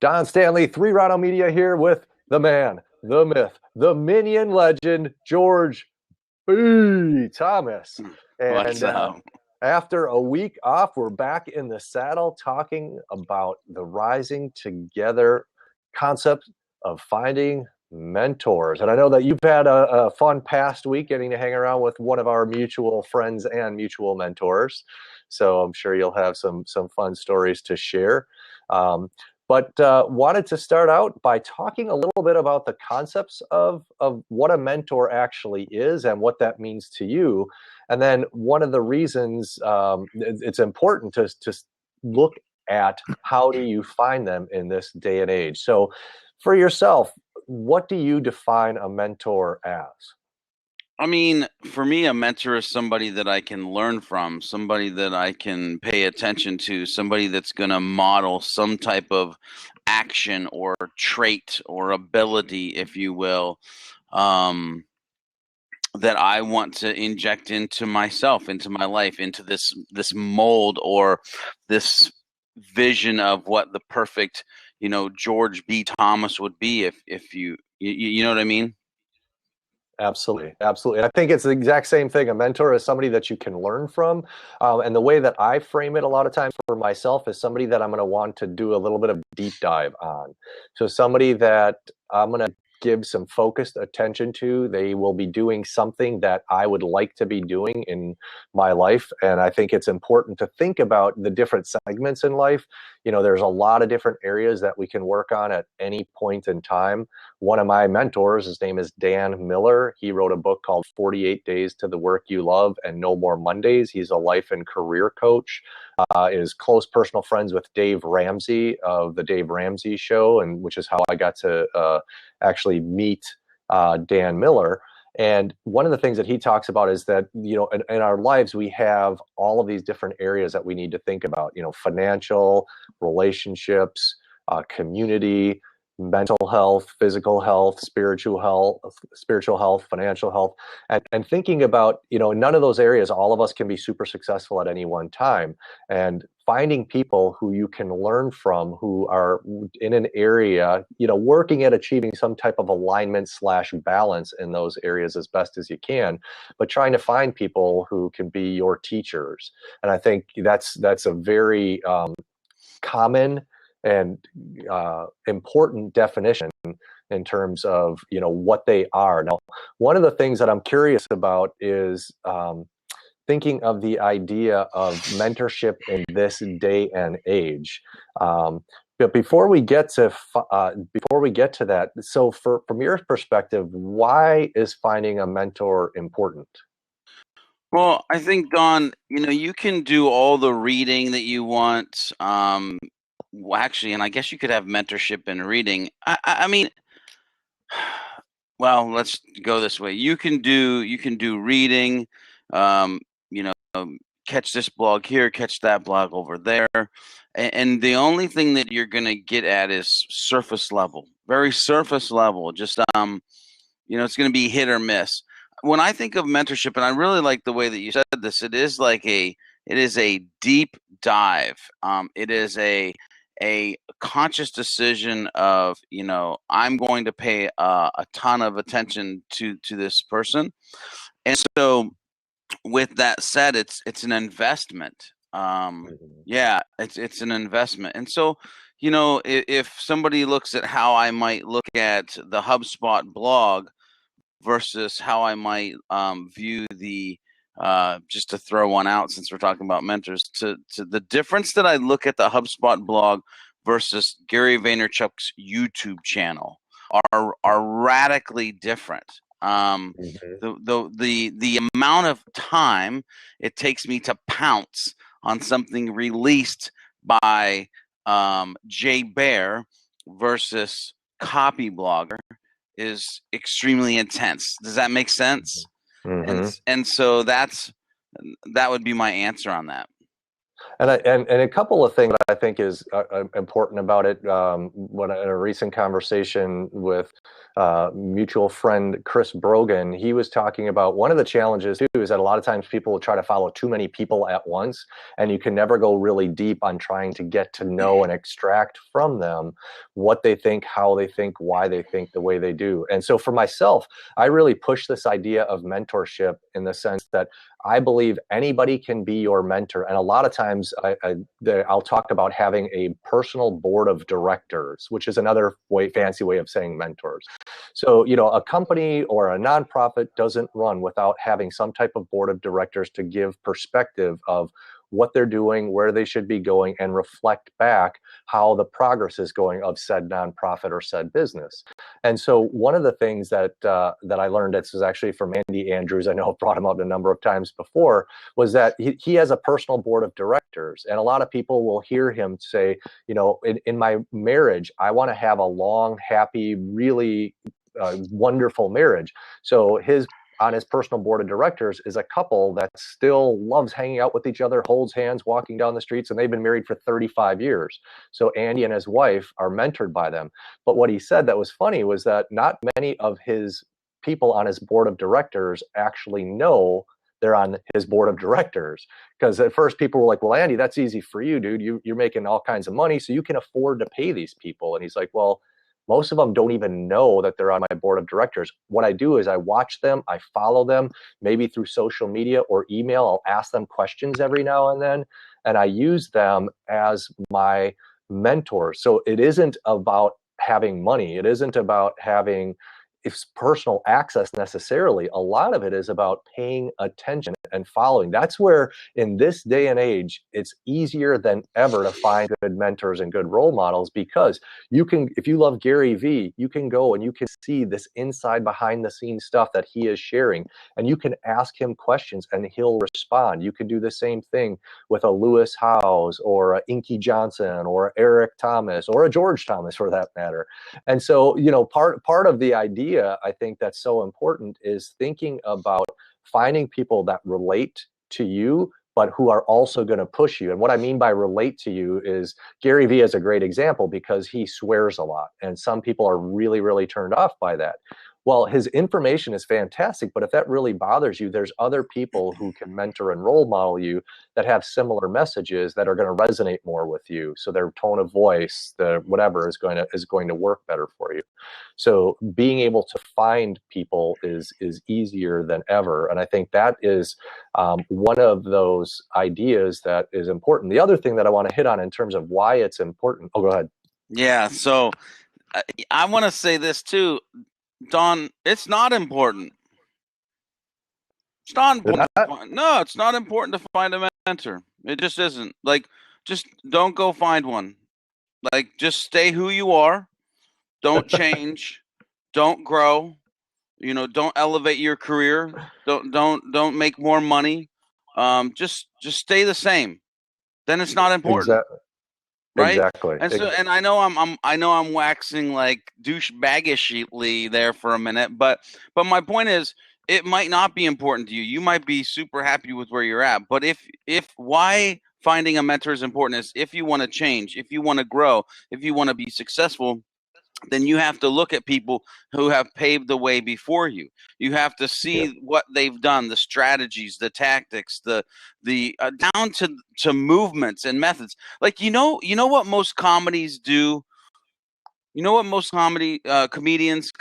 Don Stanley, 3 Rhino Media here with the man, the myth, the minion legend, George B. Thomas. What's And up? after a week off, we're back in the saddle talking about the rising together concept of finding mentors. And I know that you've had a fun past week getting to hang around with one of our mutual friends and mutual mentors. So I'm sure you'll have some fun stories to share. But wanted to start out by talking a little bit about the concepts of what a mentor actually is and what that means to you. And then one of the reasons it's important to look at how do you find them in this day and age. So for yourself, what do you define a mentor as? I mean, for me, a mentor is somebody that I can learn from, somebody that I can pay attention to, somebody that's going to model some type of action or trait or ability, if you will, that I want to inject into myself, into my life, into this mold or this vision of what the perfect, George B. Thomas would be if you know what I mean? Absolutely. Absolutely. And I think it's the exact same thing. A mentor is somebody that you can learn from. And the way that I frame it a lot of times for myself is somebody that I'm going to want to do a little bit of deep dive on. So somebody that I'm going to give some focused attention to. They will be doing something that I would like to be doing in my life. And I think it's important to think about the different segments in life. There's a lot of different areas that we can work on at any point in time. One of my mentors, his name is Dan Miller. He wrote a book called 48 Days to the Work You Love and No More Mondays. He's a life and career coach. Is close personal friends with Dave Ramsey of the Dave Ramsey Show, and which is how I got to actually meet Dan Miller. And one of the things that he talks about is that, in our lives, we have all of these different areas that we need to think about, financial, relationships, community, mental health, physical health, spiritual health, financial health, and thinking about, none of those areas, all of us can be super successful at any one time. And finding people who you can learn from, who are in an area, working at achieving some type of alignment / balance in those areas as best as you can, but trying to find people who can be your teachers. And I think that's a very common and important definition in terms of what they are. Now, one of the things that I'm curious about is thinking of the idea of mentorship in this day and age. But before we get to that, so from your perspective, why is finding a mentor important? Well, I think, Don, you can do all the reading that you want. Actually, and I guess you could have mentorship in reading. I mean, well, let's go this way. You can do reading, catch this blog here, catch that blog over there. And the only thing that you're going to get at is surface level, very surface level. Just, it's going to be hit or miss. When I think of mentorship, and I really like the way that you said this, it is a deep dive. It is a conscious decision of, I'm going to pay a ton of attention to this person. And so with that said, it's an investment. Yeah, it's an investment. And so, if somebody looks at how I might look at the HubSpot blog versus how I might view the just to throw one out, since we're talking about mentors, to the difference that I look at the HubSpot blog versus Gary Vaynerchuk's YouTube channel are radically different. The amount of time it takes me to pounce on something released by Jay Bear versus Copy Blogger is extremely intense. Does that make sense? Mm-hmm. And so that would be my answer on that. And a couple of things that I think is important about it. When in a recent conversation with mutual friend Chris Brogan, he was talking about one of the challenges too is that a lot of times people will try to follow too many people at once, and you can never go really deep on trying to get to know and extract from them what they think, how they think, why they think the way they do. And so for myself, I really push this idea of mentorship in the sense that I believe anybody can be your mentor. And a lot of times I'll talk about having a personal board of directors, which is another fancy way of saying mentors. So, a company or a nonprofit doesn't run without having some type of board of directors to give perspective of what they're doing, where they should be going, and reflect back how the progress is going of said nonprofit or said business. And so one of the things that I learned, this is actually from Andy Andrews, I know I've brought him up a number of times before, was that he has a personal board of directors. And a lot of people will hear him say, in my marriage, I want to have a long, happy, really wonderful marriage. So on his personal board of directors is a couple that still loves hanging out with each other, holds hands, walking down the streets, and they've been married for 35 years. So Andy and his wife are mentored by them. But what he said that was funny was that not many of his people on his board of directors actually know they're on his board of directors. Because at first people were like, well, Andy, that's easy for you, dude. You're making all kinds of money, so you can afford to pay these people. And he's like, well, most of them don't even know that they're on my board of directors. What I do is I watch them, I follow them, maybe through social media or email. I'll ask them questions every now and then, and I use them as my mentors. So it isn't about having money. It isn't about having personal access necessarily. A lot of it is about paying attention and following. That's where in this day and age, it's easier than ever to find good mentors and good role models, because you can, if you love Gary Vee, you can go and you can see this inside behind the scenes stuff that he is sharing, and you can ask him questions and he'll respond. You can do the same thing with a Lewis Howes or a Inky Johnson or Eric Thomas or a George Thomas for that matter. And so, part of the idea I think that's so important is thinking about finding people that relate to you, but who are also going to push you. And what I mean by relate to you is Gary Vee is a great example because he swears a lot. And some people are really, really turned off by that. Well, his information is fantastic, but if that really bothers you, there's other people who can mentor and role model you that have similar messages that are going to resonate more with you. So their tone of voice, the whatever is going to work better for you. So being able to find people is easier than ever, and I think that is one of those ideas that is important. The other thing that I want to hit on in terms of why it's important. Oh, go ahead. Yeah. So I want to say this too. Don, it's not important. It's not important. No, it's not important to find a mentor. It just isn't. Like, just don't go find one. Like, just stay who you are. Don't change. Don't grow. Don't elevate your career. Don't make more money. Just stay the same. Then it's not important. Right? Exactly. And I know I'm waxing like douchebaggishly there for a minute, but my point is, it might not be important to you. You might be super happy with where you're at, but if why finding a mentor is important is if you want to change, if you want to grow, if you want to be successful, then you have to look at people who have paved the way before you. You have to see what they've done, the strategies, the tactics, the down to movements and methods. Like what most comedies do. You know what most comedians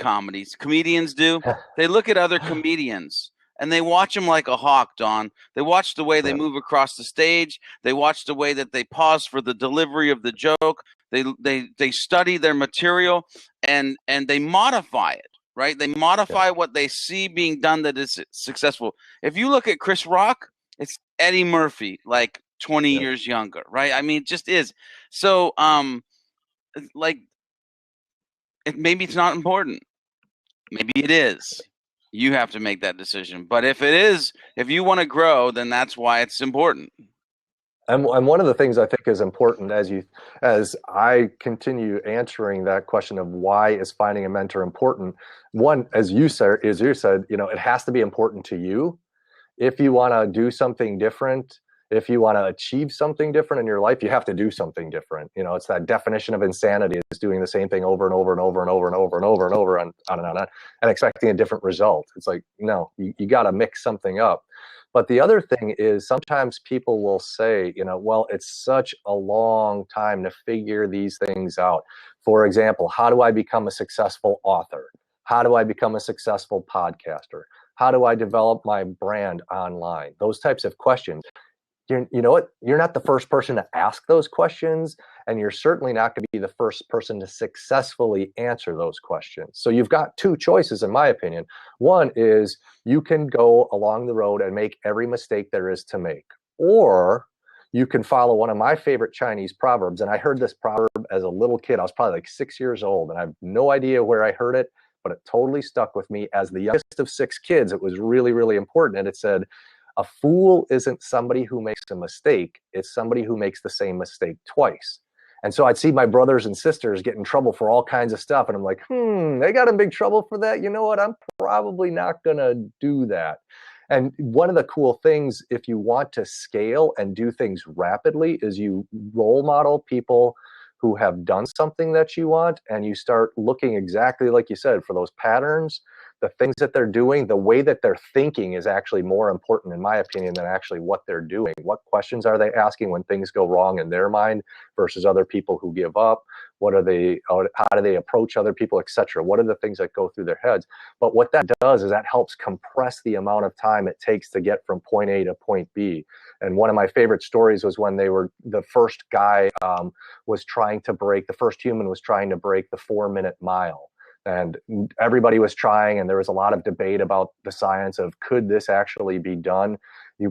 do? They look at other comedians and they watch them like a hawk, Don. They watch the way they move across the stage. They watch the way that they pause for the delivery of the joke. They study their material and they modify it, right? They modify what they see being done that is successful. If you look at Chris Rock, it's Eddie Murphy, like 20 years younger, right? I mean, it just is. So, maybe it's not important. Maybe it is. You have to make that decision. But if you want to grow, then that's why it's important. And one of the things I think is important as I continue answering that question of why is finding a mentor important. One, as you said, it has to be important to you. If you want to do something different, if you want to achieve something different in your life, you have to do something different. It's that definition of insanity, is doing the same thing over and over and over and over and over and over and over on and on and expecting a different result. It's like, no, you got to mix something up. But the other thing is, sometimes people will say, well, it's such a long time to figure these things out. For example, how do I become a successful author? How do I become a successful podcaster? How do I develop my brand online? Those types of questions. You know what? You're not the first person to ask those questions, and you're certainly not going to be the first person to successfully answer those questions. So you've got two choices, in my opinion. One is you can go along the road and make every mistake there is to make, or you can follow one of my favorite Chinese proverbs. And I heard this proverb as a little kid. I was probably like 6 years old, and I have no idea where I heard it, but it totally stuck with me. As the youngest of 6 kids, it was really, really important. And it said, a fool isn't somebody who makes a mistake, it's somebody who makes the same mistake twice. And so I'd see my brothers and sisters get in trouble for all kinds of stuff, and I'm like, they got in big trouble for that? You know what? I'm probably not going to do that. And one of the cool things, if you want to scale and do things rapidly, is you role model people who have done something that you want, and you start looking exactly like you said for those patterns, the things that they're doing. The way that they're thinking is actually more important, in my opinion, than actually what they're doing. What questions are they asking when things go wrong in their mind versus other people who give up? What are they, how do they approach other people, etc.? What are the things that go through their heads? But what that does is that helps compress the amount of time it takes to get from point A to point B. And one of my favorite stories was when the first guy was trying to break, the first human was trying to break the 4-minute mile. And everybody was trying, and there was a lot of debate about the science of, could this actually be done?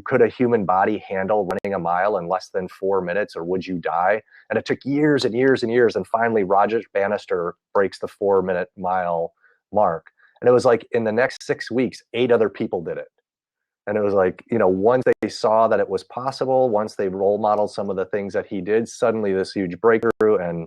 Could a human body handle running a mile in less than 4 minutes, or would you die? And it took years and years and years, and finally Roger Bannister breaks the 4-minute mile mark. And it was like in the next 6 weeks, 8 other people did it. And it was like, once they saw that it was possible, once they role modeled some of the things that he did, suddenly this huge breakthrough, and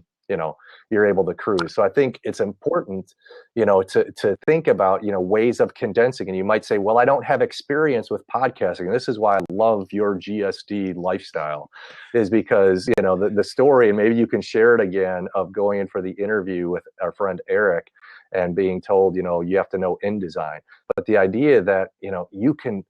you're able to cruise. So I think it's important, to think about, ways of condensing. And you might say, well, I don't have experience with podcasting. And this is why I love your GSD lifestyle, is because, the story, and maybe you can share it again, of going in for the interview with our friend Eric and being told, you have to know InDesign. But the idea that, you can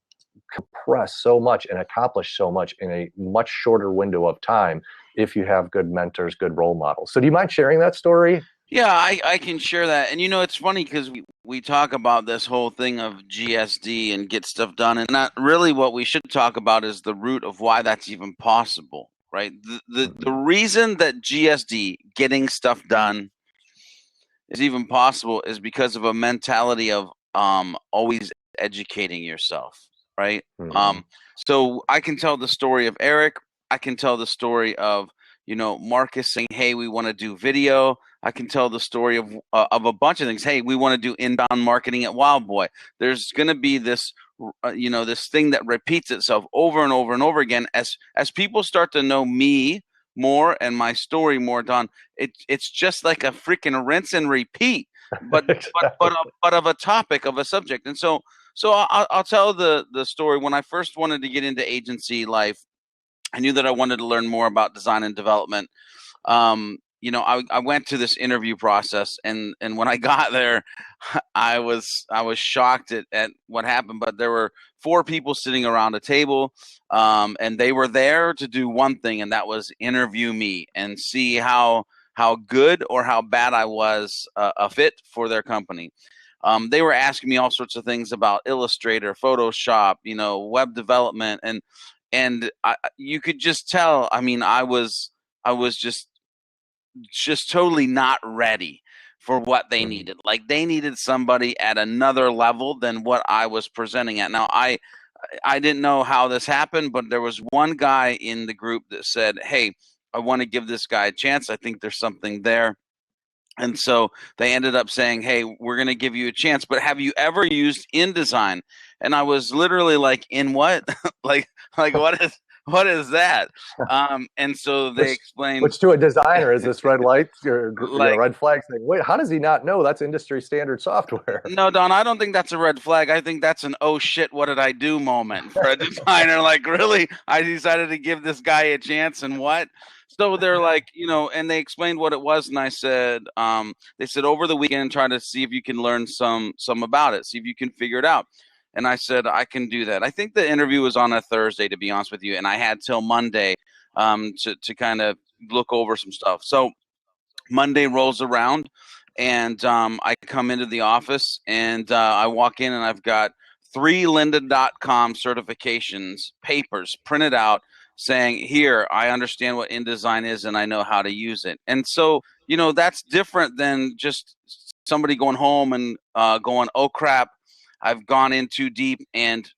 compress so much and accomplish so much in a much shorter window of time if you have good mentors, good role models. So do you mind sharing that story? Yeah, I can share that. And it's funny because we talk about this whole thing of GSD and get stuff done, and not really what we should talk about is the root of why that's even possible, right? The reason that GSD, getting stuff done, is even possible is because of a mentality of always educating yourself, right? Mm-hmm. So I can tell the story of Eric. I can tell the story of, Marcus saying, hey, we want to do video. I can tell the story of a bunch of things. Hey, we want to do inbound marketing at Wild Boy. There's going to be this, this thing that repeats itself over and over and over again. As people start to know me more and my story more, Don, it's just like a freaking rinse and repeat, but but of a topic, of a subject. And so I'll tell the story. When I first wanted to get into agency life, I knew that I wanted to learn more about design and development. I went to this interview process, and when I got there, I was shocked at what happened. But there were 4 people sitting around a table, and they were there to do one thing, and that was interview me and see how good or how bad I was a fit for their company. They were asking me all sorts of things about Illustrator, Photoshop, web development, and you could just tell. I mean, I was just totally not ready for what they needed. Like, they needed somebody at another level than what I was presenting at. Now, I didn't know how this happened, but there was one guy in the group that said, hey, I want to give this guy a chance. I think there's something there. And so they ended up saying, hey, we're going to give you a chance, but have you ever used InDesign? And I was literally like, in what? like what is that? And so they explained, Which to a designer is this red light or like, red flag saying, wait, how does he not know that's industry standard software? no, Don, I don't think that's a red flag. I think that's an oh shit, what did I do moment for a designer. Like, really? I decided to give this guy a chance and what? So they're like, and they explained what it was, and I said, they said over the weekend try to see if you can learn some about it, see if you can figure it out. And I said, I can do that. I think the interview was on a Thursday, to be honest with you, and I had till Monday to kind of look over some stuff. So Monday rolls around, and I come into the office, and I walk in, and I've got 3 lynda.com certifications, papers printed out saying, here, I understand what InDesign is, and I know how to use it. And so, that's different than just somebody going home and going, oh, crap, I've gone in too deep, and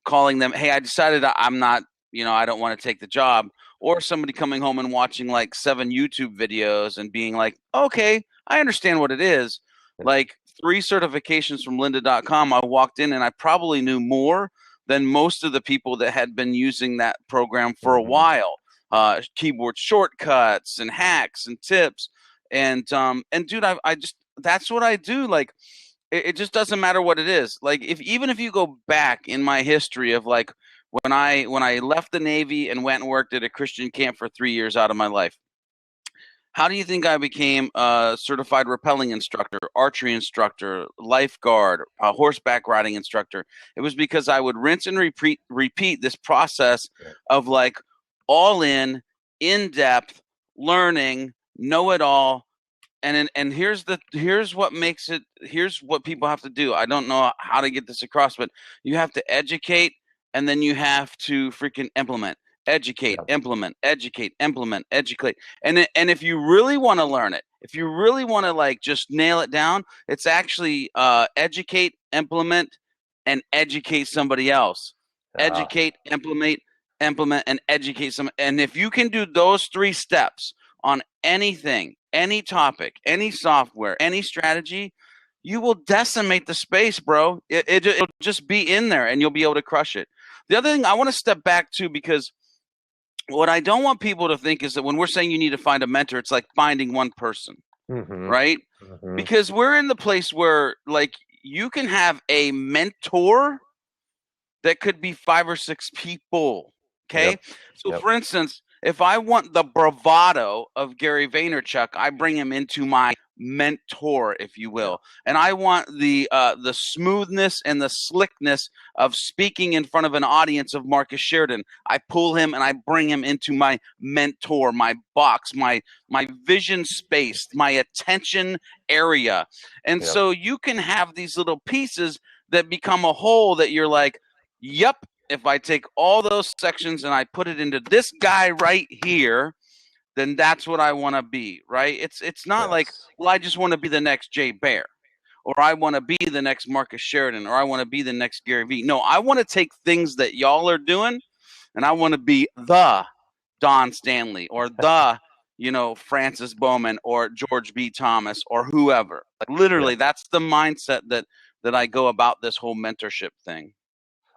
calling them, hey, I decided I'm not, I don't want to take the job. Or somebody coming home and watching like 7 YouTube videos and being like, okay, I understand what it is. Like 3 certifications from lynda.com, I walked in and I probably knew more than most of the people that had been using that program for a while. Keyboard shortcuts and hacks and tips. And dude, I just, that's what I do. Like, it just doesn't matter what it is. Like, even if you go back in my history of like, when I left the Navy and went and worked at a Christian camp for 3 years out of my life, how do you think I became a certified rappelling instructor, archery instructor, lifeguard, a horseback riding instructor? It was because I would rinse and repeat this process of like all in-depth learning, know it all. And here's what makes it, here's what people have to do. I don't know how to get this across, but you have to educate, and then you have to freaking implement. Educate, implement, educate, implement, educate. And if you really want to learn it, if you really want to like just nail it down, it's actually educate, implement, and educate somebody else. Educate, implement, and educate some. And if you can do those 3 steps on anything, any topic, any software, any strategy, you will decimate the space, bro. It'll just be in there, and you'll be able to crush it. The other thing I want to step back to, because what I don't want people to think is that when we're saying you need to find a mentor, it's like finding one person, right? Because we're in the place where like you can have a mentor that could be 5 or 6 people. Okay. So for instance, if I want the bravado of Gary Vaynerchuk, I bring him into my mentor, if you will. And I want the smoothness and the slickness of speaking in front of an audience of Marcus Sheridan. I pull him and I bring him into my mentor, my box, my vision space, my attention area. And so you can have these little pieces that become a whole that you're like, yep, if I take all those sections and I put it into this guy right here, then that's what I want to be, right? It's not like, well, I just want to be the next Jay Bear, or I want to be the next Marcus Sheridan, or I want to be the next Gary Vee. No, I want to take things that y'all are doing, and I want to be the Don Stanley, or the, Francis Bowman, or George B. Thomas, or whoever. Like literally, that's the mindset that I go about this whole mentorship thing.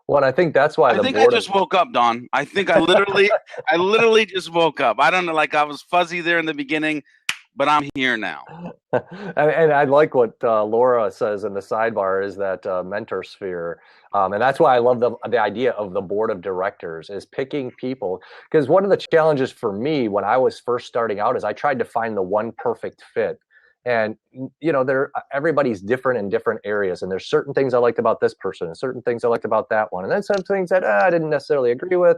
Well, and I think that's why I just woke up, Don. I think I literally just woke up. I don't know, like I was fuzzy there in the beginning, but I'm here now. And I like what Laura says in the sidebar is that mentor sphere. And that's why I love the idea of the board of directors is picking people. Because one of the challenges for me when I was first starting out is I tried to find the one perfect fit. And, everybody's different in different areas. And there's certain things I liked about this person and certain things I liked about that one. And then some things that I didn't necessarily agree with.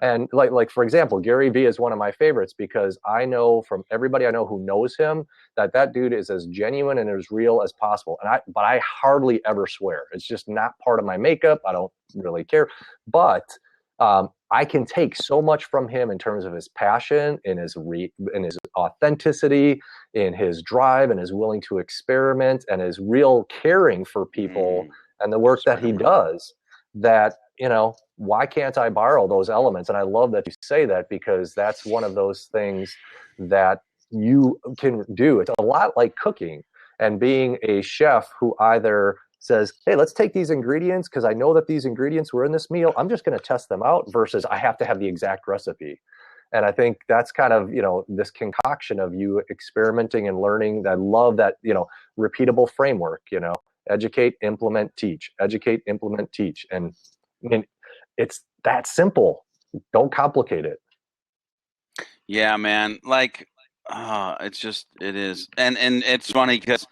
And like, for example, Gary Vee is one of my favorites because I know from everybody I know who knows him that dude is as genuine and as real as possible. But I hardly ever swear. It's just not part of my makeup. I don't really care. But I can take so much from him in terms of his passion, in his authenticity, in his drive, and his willing to experiment, and his real caring for people and the work that he does. That why can't I borrow those elements? And I love that you say that because that's one of those things that you can do. It's a lot like cooking and being a chef who either says, hey, let's take these ingredients because I know that these ingredients were in this meal. I'm just going to test them out versus I have to have the exact recipe. And I think that's kind of, this concoction of you experimenting and learning. I love that, repeatable framework, educate, implement, teach, educate, implement, teach. And I mean, it's that simple. Don't complicate it. Yeah, man. Like, it is. And it's funny because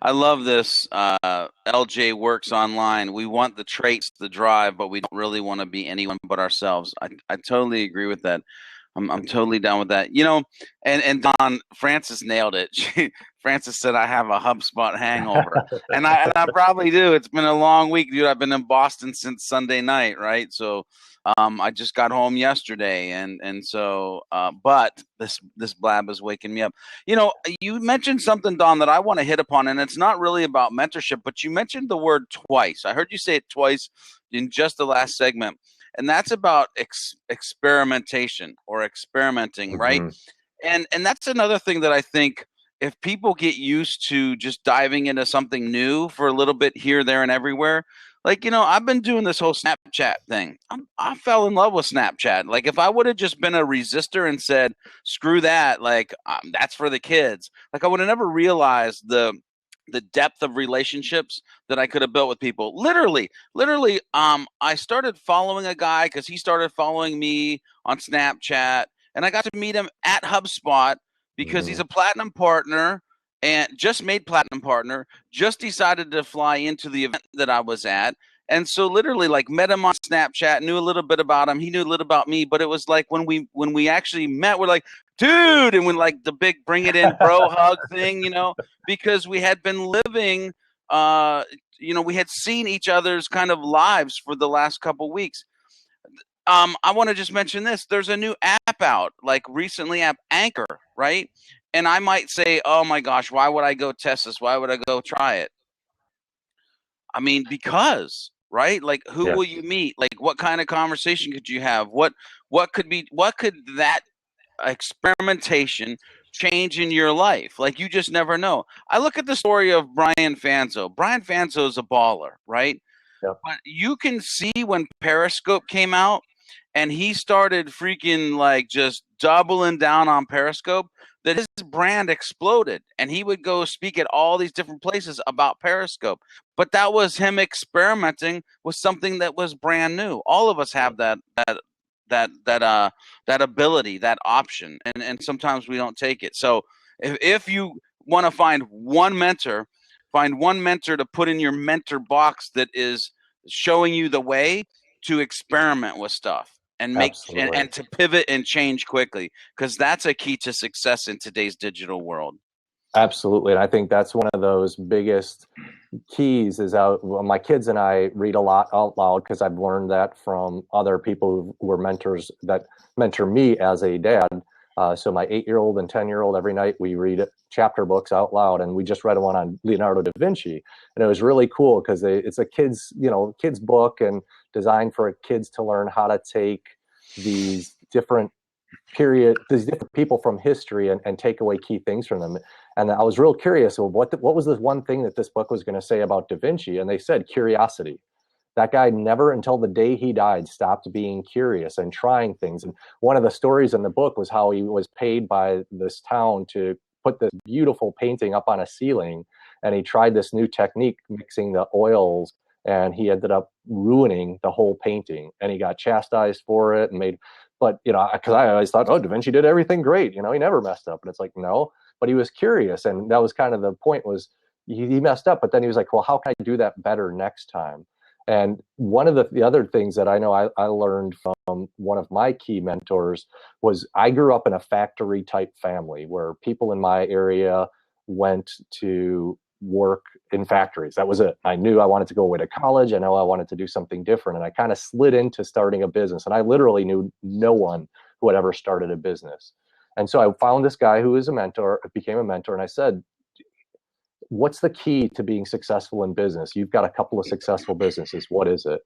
I love this. LJ works online. We want the traits, the drive, but we don't really want to be anyone but ourselves. I totally agree with that. I'm totally down with that. And Don, Francis nailed it. Francis said I have a HubSpot hangover, and I probably do. It's been a long week, dude. I've been in Boston since Sunday night, right? So, I just got home yesterday, and so, but this blab is waking me up. You mentioned something, Don, that I want to hit upon, and it's not really about mentorship, but you mentioned the word twice. I heard you say it twice in just the last segment. And that's about experimentation or experimenting, right? Mm-hmm. And that's another thing that I think if people get used to just diving into something new for a little bit here, there, and everywhere, like, I've been doing this whole Snapchat thing. I fell in love with Snapchat. Like, if I would have just been a resistor and said, screw that, like, that's for the kids, like, I would have never realized the depth of relationships that I could have built with people. Literally, I started following a guy because he started following me on Snapchat, and I got to meet him at HubSpot because he's a platinum partner and just made platinum partner, just decided to fly into the event that I was at. And so literally, like, met him on Snapchat, knew a little bit about him. He knew a little about me, but it was like when we actually met, we're like, dude, and when, like, the big bring it in bro hug thing, because we had been living, we had seen each other's kind of lives for the last couple weeks. I want to just mention this. There's a new app out, like recently, app Anchor, right? And I might say, oh my gosh, why would I go test this? Why would I go try it? I mean, because, right? Like, who will you meet? Like, what kind of conversation could you have? What could that experimentation change in your life? Like, you just never know. I look at the story of Brian Fanzo. Brian Fanzo is a baller, right? Yep. But you can see when Periscope came out and he started freaking, like, just doubling down on Periscope, that his brand exploded, and he would go speak at all these different places about Periscope. But that was him experimenting with something that was brand new. All of us have that ability, that option, and sometimes we don't take it. So if you want to find one mentor to put in your mentor box that is showing you the way to experiment with stuff and make and to pivot and change quickly, because that's a key to success in today's digital world. Absolutely. And I think that's one of those biggest keys is my kids and I read a lot out loud because I've learned that from other people who were mentors that mentor me as a dad. So my 8-year-old and 10-year-old, every night we read chapter books out loud, and we just read one on Leonardo da Vinci, and it was really cool because it's a kids book and designed for kids to learn how to take these different people from history and take away key things from them. And I was real curious, well, what was the one thing that this book was going to say about Da Vinci? And they said curiosity. That guy never, until the day he died, stopped being curious and trying things. And one of the stories in the book was how he was paid by this town to put this beautiful painting up on a ceiling. And he tried this new technique, mixing the oils, and he ended up ruining the whole painting. And he got chastised for it but, because I always thought, oh, Da Vinci did everything great. He never messed up. And it's like, no, but he was curious. And that was kind of the point, was he messed up, but then he was like, well, how can I do that better next time? And one of the other things that I know I learned from one of my key mentors was I grew up in a factory type family where people in my area went to work in factories. That was it. I knew I wanted to go away to college. I know I wanted to do something different. And I kind of slid into starting a business. And I literally knew no one who had ever started a business. And so I found this guy who is a mentor, became a mentor. And I said, what's the key to being successful in business? You've got a couple of successful businesses. What is it?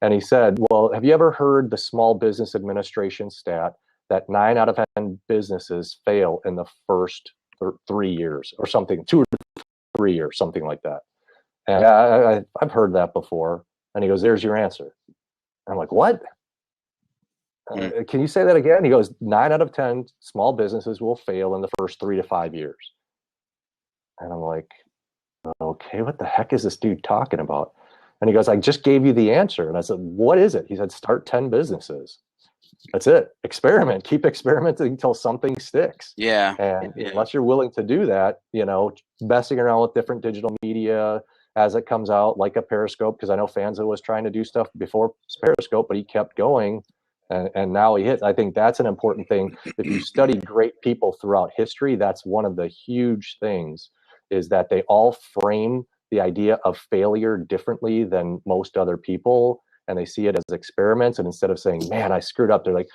And he said, well, have you ever heard the Small Business Administration stat that 9 out of 10 businesses fail in the first 3 years or something, 2 or 3 years, something like that? And I've heard that before. And he goes, there's your answer. I'm like, what? Mm. Can you say that again? He goes, 9 out of 10 small businesses will fail in the first 3 to 5 years. And I'm like, okay, what the heck is this dude talking about? And he goes, I just gave you the answer. And I said, what is it? He said, start 10 businesses. That's it. Experiment. Keep experimenting until something sticks. Yeah. And unless you're willing to do that, messing around with different digital media as it comes out, like a Periscope, because I know Fanza was trying to do stuff before Periscope, but he kept going. And now he hits. I think that's an important thing. If you study great people throughout history, that's one of the huge things, is that they all frame the idea of failure differently than most other people. And they see it as experiments. And instead of saying, man, I screwed up, they're like,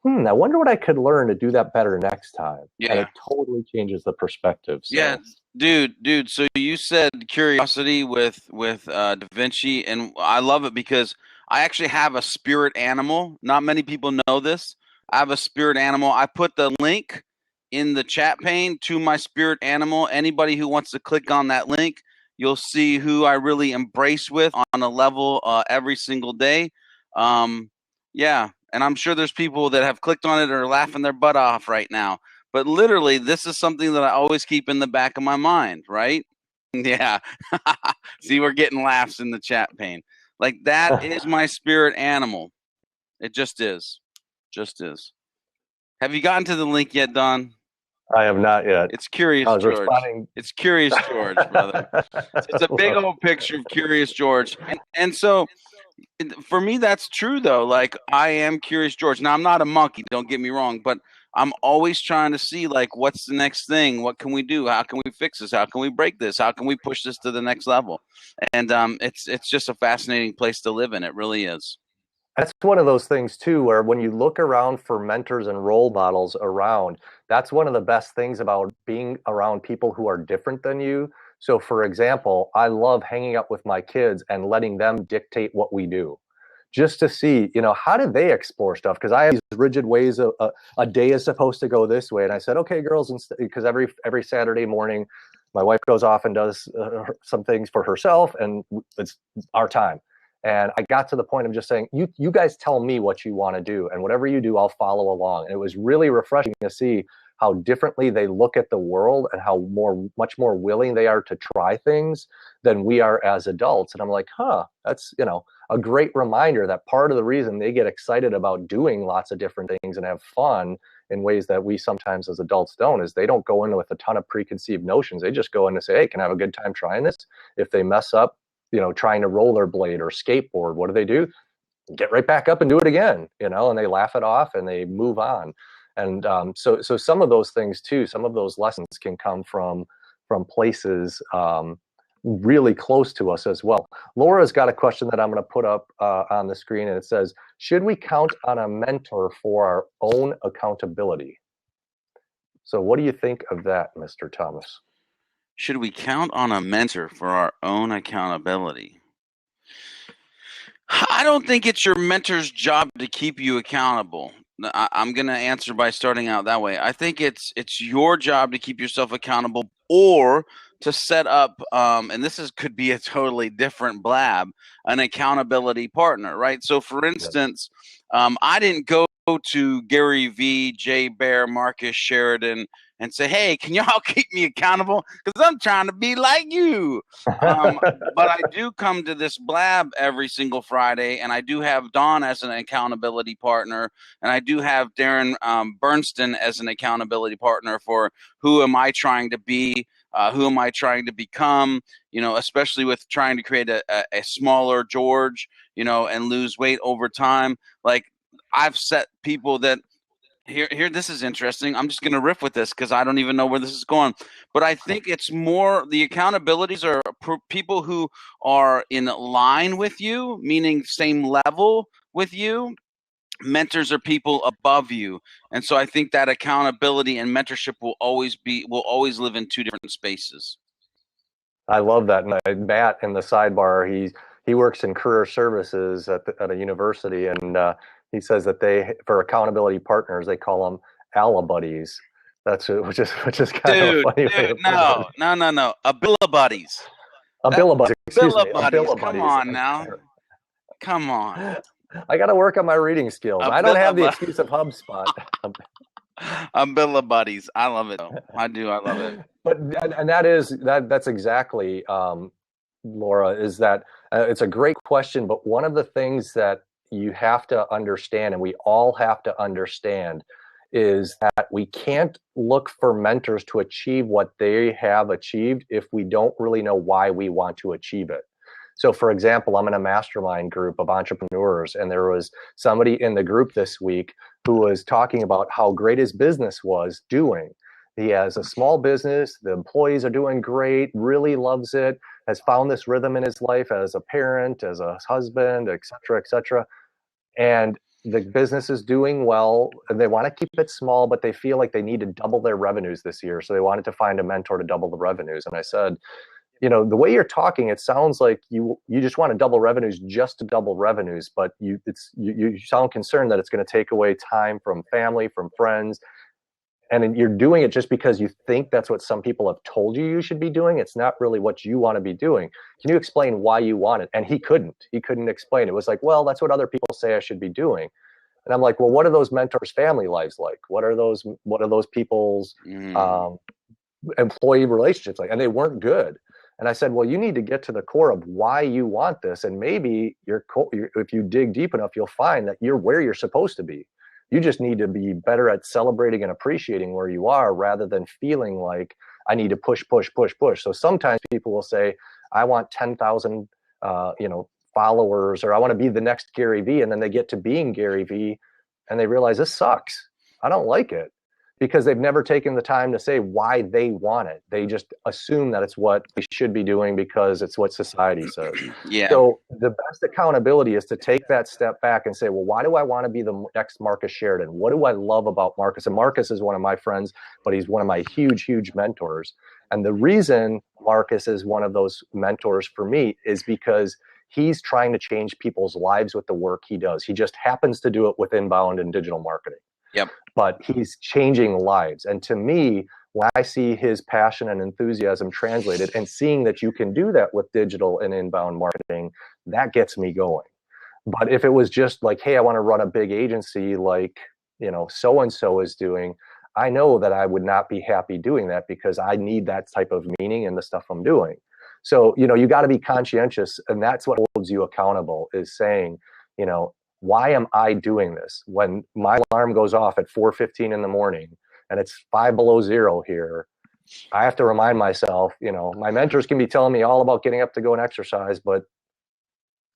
I wonder what I could learn to do that better next time. Yeah. And it totally changes the perspective. So. Yeah, dude. So you said curiosity with Da Vinci, and I love it because I actually have a spirit animal. Not many people know this. I have a spirit animal. I put the link in the chat pane to my spirit animal. Anybody who wants to click on that link, you'll see who I really embrace with on a level every single day. Yeah, and I'm sure there's people that have clicked on it or are laughing their butt off right now. But literally, this is something that I always keep in the back of my mind, right? Yeah. See, we're getting laughs in the chat pane. Like, that is my spirit animal. It just is. Just is. Have you gotten to the link yet, Don? I have not yet. It's Curious George. Responding. It's Curious George, brother. It's a big old picture of Curious George. And so for me, that's true, though. Like, I am Curious George. Now, I'm not a monkey, don't get me wrong, but I'm always trying to see, like, what's the next thing? What can we do? How can we fix this? How can we break this? How can we push this to the next level? And it's just a fascinating place to live in. It really is. That's one of those things too, where when you look around for mentors and role models around, that's one of the best things about being around people who are different than you. So for example, I love hanging out with my kids and letting them dictate what we do, just to see, how do they explore stuff? Because I have these rigid ways of a day is supposed to go this way. And I said, okay, girls, because every Saturday morning, my wife goes off and does some things for herself, and it's our time. And I got to the point of just saying, you guys tell me what you want to do, and whatever you do, I'll follow along. And it was really refreshing to see how differently they look at the world and how much more willing they are to try things than we are as adults. And I'm like, that's, a great reminder that part of the reason they get excited about doing lots of different things and have fun in ways that we sometimes as adults don't, is they don't go in with a ton of preconceived notions. They just go in and say, hey, can I have a good time trying this? If they mess up, trying to rollerblade or skateboard, what do? Get right back up and do it again, and they laugh it off and they move on. And so some of those things too, some of those lessons can come from places really close to us as well. Laura's got a question that I'm going to put up on the screen, and it says, should we count on a mentor for our own accountability? So what do you think of that, Mr. Thomas? Should we count on a mentor for our own accountability? I don't think it's your mentor's job to keep you accountable. I'm going to answer by starting out that way. I think it's your job to keep yourself accountable, or to set up, and could be a totally different blab, an accountability partner, right? So, for instance, I didn't go to Gary Vee, Jay Bear, Marcus Sheridan, and say, hey, can y'all keep me accountable? Because I'm trying to be like you. But I do come to this blab every single Friday, and I do have Don as an accountability partner, and I do have Darren Bernstein as an accountability partner for who am I trying to be, who am I trying to become, especially with trying to create a smaller George, and lose weight over time. Like, I've set people that, Here, this is interesting. I'm just going to riff with this because I don't even know where this is going. But I think it's more, the accountabilities are people who are in line with you, meaning same level with you. Mentors are people above you. And so I think that accountability and mentorship will always live in two different spaces. I love that. And Matt in the sidebar, he works in career services at a university, and he says that for accountability partners, they call them Alabuddies. Which is kind of a funny way of no. Abilibuddies. A Billabuddies, excuse me. A Billabuddies. Come Billabuddies. on now. Come on. I got to work on my reading skills. A I don't have the Billabuddies. excuse of HubSpot. A Billabuddies. I love it. I do. I love it. But and that's exactly, Laura, is that it's a great question. But one of the things that you have to understand, and we all have to understand, is that we can't look for mentors to achieve what they have achieved if we don't really know why we want to achieve it. So, for example, I'm in a mastermind group of entrepreneurs, and there was somebody in the group this week who was talking about how great his business was doing. He has a small business, the employees are doing great, really loves it, has found this rhythm in his life as a parent, as a husband, et cetera, et cetera. And the business is doing well, and they want to keep it small, but they feel like they need to double their revenues this year. So they wanted to find a mentor to double the revenues. And I said, the way you're talking, it sounds like you just want to double revenues just to double revenues, but you sound concerned that it's going to take away time from family, from friends, and you're doing it just because you think that's what some people have told you should be doing. It's not really what you want to be doing. Can you explain why you want it? And he couldn't explain. It was like, well, that's what other people say I should be doing. And I'm like, well, what are those mentors' family lives like? What are those people's employee relationships like? And they weren't good. And I said, well, you need to get to the core of why you want this. And maybe if you dig deep enough, you'll find that you're where you're supposed to be. You just need to be better at celebrating and appreciating where you are, rather than feeling like I need to push. So sometimes people will say, I want 10,000, followers, or I want to be the next Gary Vee. And then they get to being Gary Vee and they realize this sucks. I don't like it, because they've never taken the time to say why they want it. They just assume that it's what we should be doing because it's what society says. Yeah. So the best accountability is to take that step back and say, well, why do I want to be the next Marcus Sheridan? What do I love about Marcus? And Marcus is one of my friends, but he's one of my huge, huge mentors. And the reason Marcus is one of those mentors for me is because he's trying to change people's lives with the work he does. He just happens to do it with inbound and digital marketing. Yep. But he's changing lives. And to me, when I see his passion and enthusiasm translated, and seeing that you can do that with digital and inbound marketing, that gets me going. But if it was just like, hey, I want to run a big agency like, so-and-so is doing, I know that I would not be happy doing that, because I need that type of meaning in the stuff I'm doing. So, you got to be conscientious, and that's what holds you accountable, is saying, why am I doing this? When my alarm goes off at 4:15 in the morning and it's 5 below zero here, I have to remind myself, my mentors can be telling me all about getting up to go and exercise, but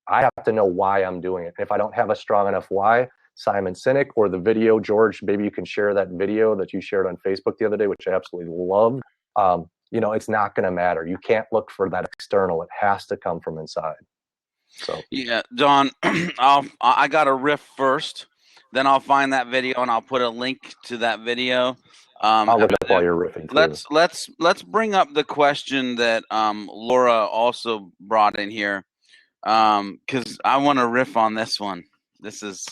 I have to know why I'm doing it. If I don't have a strong enough why, Simon Sinek or the video, George, maybe you can share that video that you shared on Facebook the other day, which I absolutely loved. It's not going to matter. You can't look for that external. It has to come from inside. So yeah, Don, I got to riff first, then I'll find that video and I'll put a link to that video. I'll look up while you're riffing too. Let's bring up the question that Laura also brought in here, because I want to riff on this one. This is,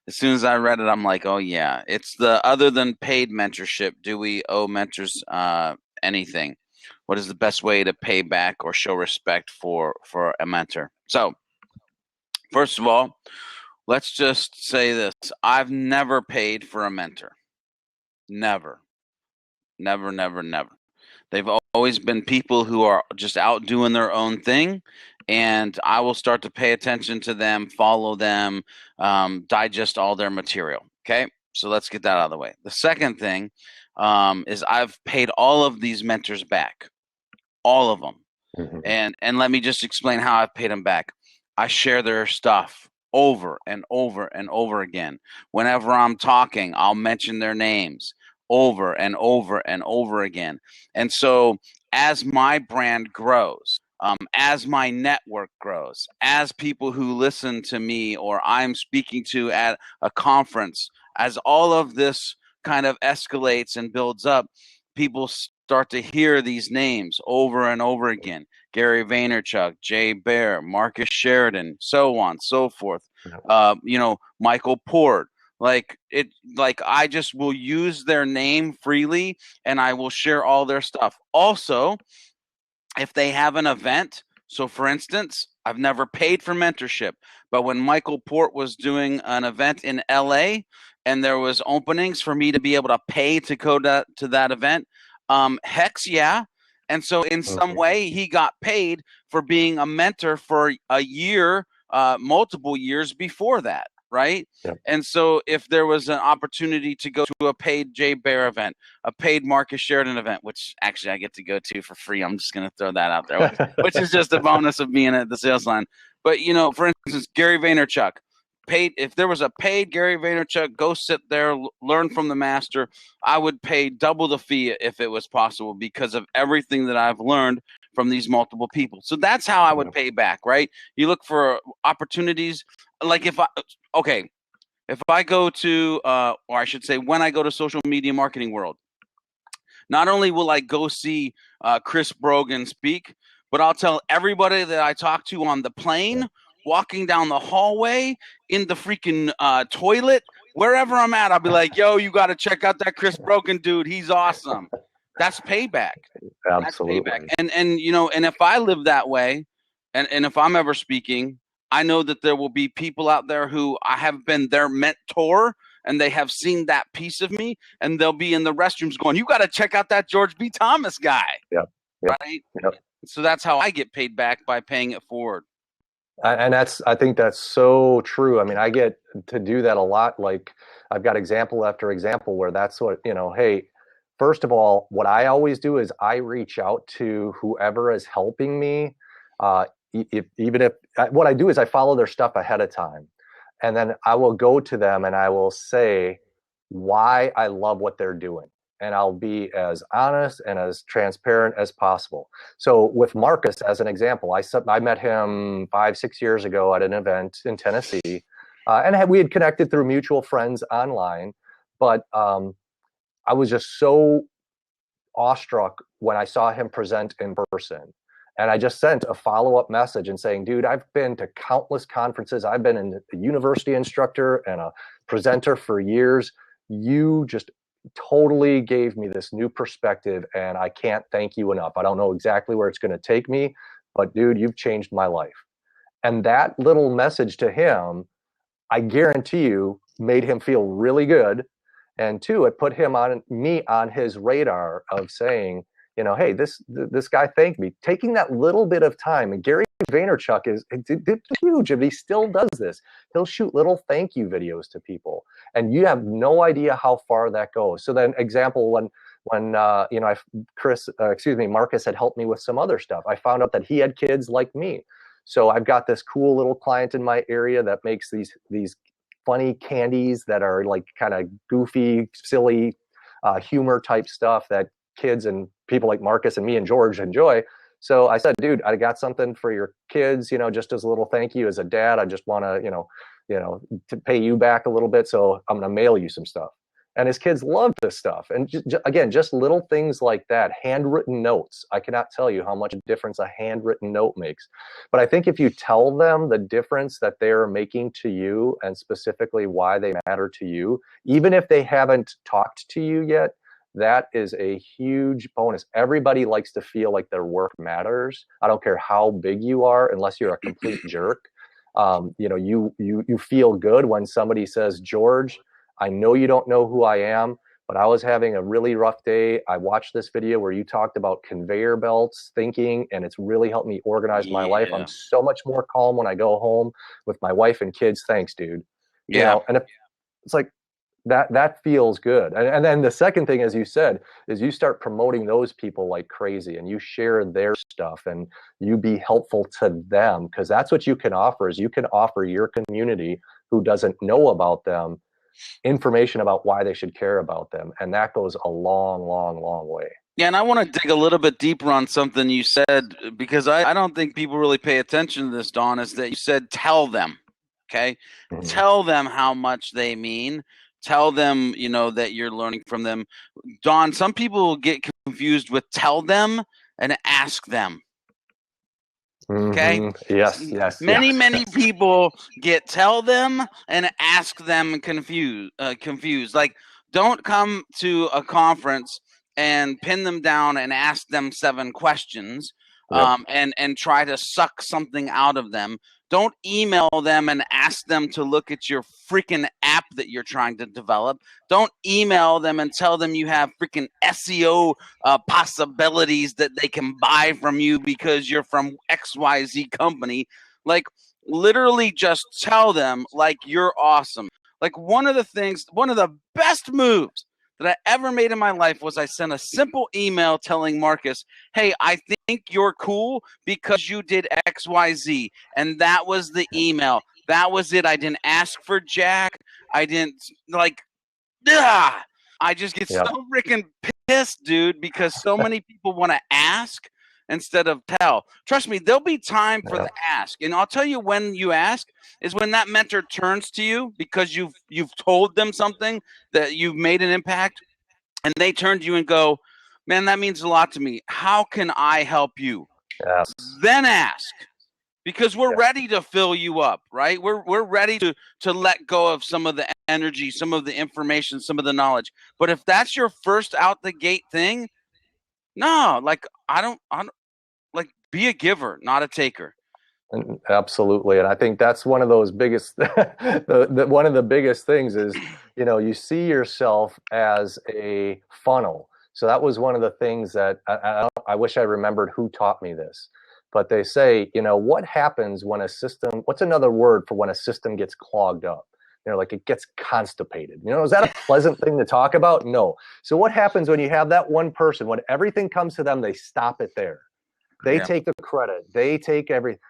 as soon as I read it, I'm like, oh yeah, it's the other than paid mentorship. Do we owe mentors anything? What is the best way to pay back or show respect for a mentor? So, first of all, let's just say this. I've never paid for a mentor. Never. Never, never, never. They've always been people who are just out doing their own thing, and I will start to pay attention to them, follow them, digest all their material. Okay? So let's get that out of the way. The second thing is I've paid all of these mentors back. All of them. Mm-hmm. And let me just explain how I've paid them back. I share their stuff over and over and over again. Whenever I'm talking, I'll mention their names over and over and over again. And so as my brand grows, as my network grows, as people who listen to me or I'm speaking to at a conference, as all of this kind of escalates and builds up, people start to hear these names over and over again. Gary Vaynerchuk, Jay Baer, Marcus Sheridan, so on, so forth. Michael Port. I just will use their name freely and I will share all their stuff. Also, if they have an event, So, for instance, I've never paid for mentorship, but when Michael Port was doing an event in LA and there was openings for me to be able to pay to go to that event, hex yeah. And so in some way, he got paid for being a mentor for a year, multiple years before that. Right. Yep. And so if there was an opportunity to go to a paid Jay Bear event, a paid Marcus Sheridan event, which actually I get to go to for free, I'm just going to throw that out there, which is just a bonus of being at the sales line. But, you know, for instance, Gary Vaynerchuk, paid, if there was a paid Gary Vaynerchuk, go sit there, learn from the master, I would pay double the fee if it was possible because of everything that I've learned from these multiple people. So that's how I would pay back, right? You look for opportunities. Like if I go to, or I should say, when I go to Social Media Marketing World, not only will I go see Chris Brogan speak, but I'll tell everybody that I talk to on the plane, walking down the hallway, in the freaking toilet, wherever I'm at, I'll be like, yo, you got to check out that Chris Brogan dude. He's awesome. That's payback. Absolutely. That's payback. And you know, and if I live that way, and if I'm ever speaking, I know that there will be people out there who I have been their mentor and they have seen that piece of me and they'll be in the restrooms going, you got to check out that George B. Thomas guy. Yep. Right. Yep. So that's how I get paid back, by paying it forward. And I think that's so true. I mean, I get to do that a lot. Like I've got example after example where that's what, you know, hey, first of all, what I always do is I reach out to whoever is helping me. Even if what I do is I follow their stuff ahead of time, and then I will go to them and I will say why I love what they're doing, and I'll be as honest and as transparent as possible. So with Marcus, as an example, I met him 5-6 years ago at an event in Tennessee, and we had connected through mutual friends online, but I was just so awestruck when I saw him present in person. And I just sent a follow-up message and saying, dude, I've been to countless conferences. I've been a university instructor and a presenter for years. You just totally gave me this new perspective, and I can't thank you enough. I don't know exactly where it's going to take me, but dude, you've changed my life. And that little message to him, I guarantee you, made him feel really good. And two, it put me on his radar of saying, you know, hey, this guy thanked me. Taking that little bit of time, and Gary Vaynerchuk is huge, and he still does this. He'll shoot little thank you videos to people, and you have no idea how far that goes. So then, example, when you know, Marcus had helped me with some other stuff. I found out that he had kids like me, so I've got this cool little client in my area that makes these funny candies that are like kind of goofy, silly, humor type stuff that kids and people like Marcus and me and George enjoy. So I said, dude, I got something for your kids, you know, just as a little thank you as a dad. I just want to, you know, to pay you back a little bit. So I'm going to mail you some stuff. And his kids love this stuff. And again, just little things like that, handwritten notes. I cannot tell you how much difference a handwritten note makes. But I think if you tell them the difference that they're making to you and specifically why they matter to you, even if they haven't talked to you yet, that is a huge bonus. Everybody likes to feel like their work matters. I don't care how big you are, unless you're a complete jerk. You know, you feel good when somebody says, George, I know you don't know who I am, but I was having a really rough day. I watched this video where you talked about conveyor belts thinking, and it's really helped me organize my life. I'm so much more calm when I go home with my wife and kids. Thanks, dude. You know, and it's like, that feels good. And then the second thing, as you said, is you start promoting those people like crazy, and you share their stuff and you be helpful to them, because that's what you can offer. Is you can offer your community who doesn't know about them information about why they should care about them. And that goes a long, long, long way. Yeah, and I want to dig a little bit deeper on something you said, because I don't think people really pay attention to this, Don, is that you said tell them, okay? Mm-hmm. Tell them how much they mean. Tell them, you know, that you're learning from them. Don, some people get confused with tell them and ask them. Okay. Mm-hmm. Yes. Many people get tell them and ask them confused. Like, don't come to a conference and pin them down and ask them 7 questions. Yep. and try to suck something out of them. Don't email them and ask them to look at your freaking app that you're trying to develop. Don't email them and tell them you have freaking SEO possibilities that they can buy from you because you're from XYZ company. Like, literally just tell them, like, you're awesome. Like, one of the best moves that I ever made in my life was I sent a simple email telling Marcus, hey, I think you're cool because you did XYZ. And that was the email. That was it. I didn't ask for Jack. I didn't, like, ugh! I just get so Yep. freaking pissed, dude, because so many people want to ask instead of tell. Trust me, there'll be time for the ask. And I'll tell you when you ask is when that mentor turns to you because you've told them something that you've made an impact, and they turn to you and go, man, that means a lot to me. How can I help you? Yes. Then ask. Because we're ready to fill you up, right? We're ready to let go of some of the energy, some of the information, some of the knowledge. But if that's your first out the gate thing, no, like I don't like, be a giver, not a taker. And absolutely, and I think that's one of those biggest one of the biggest things is, you see yourself as a funnel. So that was one of the things that I wish I remembered who taught me this, but they say, what happens when a system, what's another word for when a system gets clogged up? Like it gets constipated. Is that a pleasant thing to talk about? No. So what happens when you have that one person, when everything comes to them, they stop it there. They take the credit. They take everything.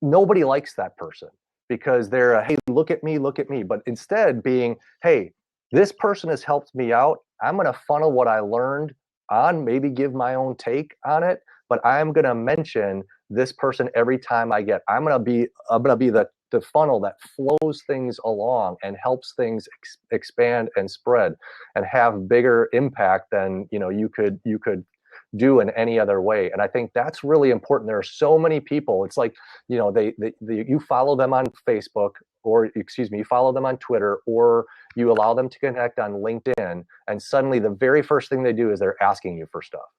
Nobody likes that person because they're hey, look at me, but instead being, hey, this person has helped me out. I'm going to funnel what I learned on, maybe give my own take on it, but I'm going to mention this person every time I'm going to be the funnel that flows things along and helps things expand and spread and have bigger impact than you could do in any other way. And I think that's really important. There are so many people. It's like, you follow them on Facebook, or you follow them on Twitter, or you allow them to connect on LinkedIn, and suddenly the very first thing they do is they're asking you for stuff.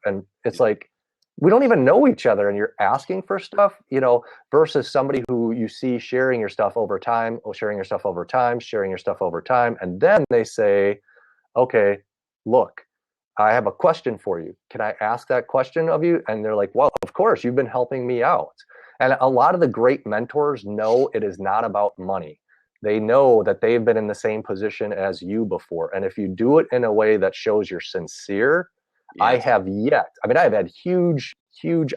And it's like, we don't even know each other and you're asking for stuff, versus somebody who you see sharing your stuff over time, and then they say, okay, look, I have a question for you. Can I ask that question of you? And they're like, well, of course, you've been helping me out. And a lot of the great mentors know it is not about money. They know that they've been in the same position as you before. And if you do it in a way that shows you're sincere, I've had huge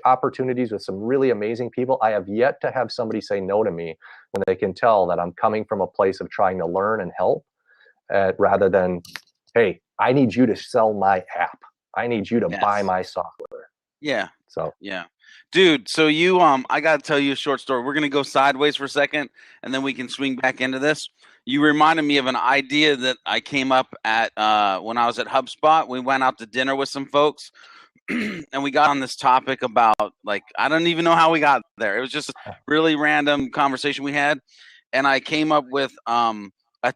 opportunities with some really amazing people. I have yet to have somebody say no to me when they can tell that I'm coming from a place of trying to learn and help, rather than, hey, I need you to sell my app. I need you to buy my software. Yeah. So yeah, dude. So I gotta tell you a short story. We're gonna go sideways for a second, and then we can swing back into this. You reminded me of an idea that I came up at when I was at HubSpot. We went out to dinner with some folks, and we got on this topic about, like, I don't even know how we got there. It was just a really random conversation we had, and I came up with a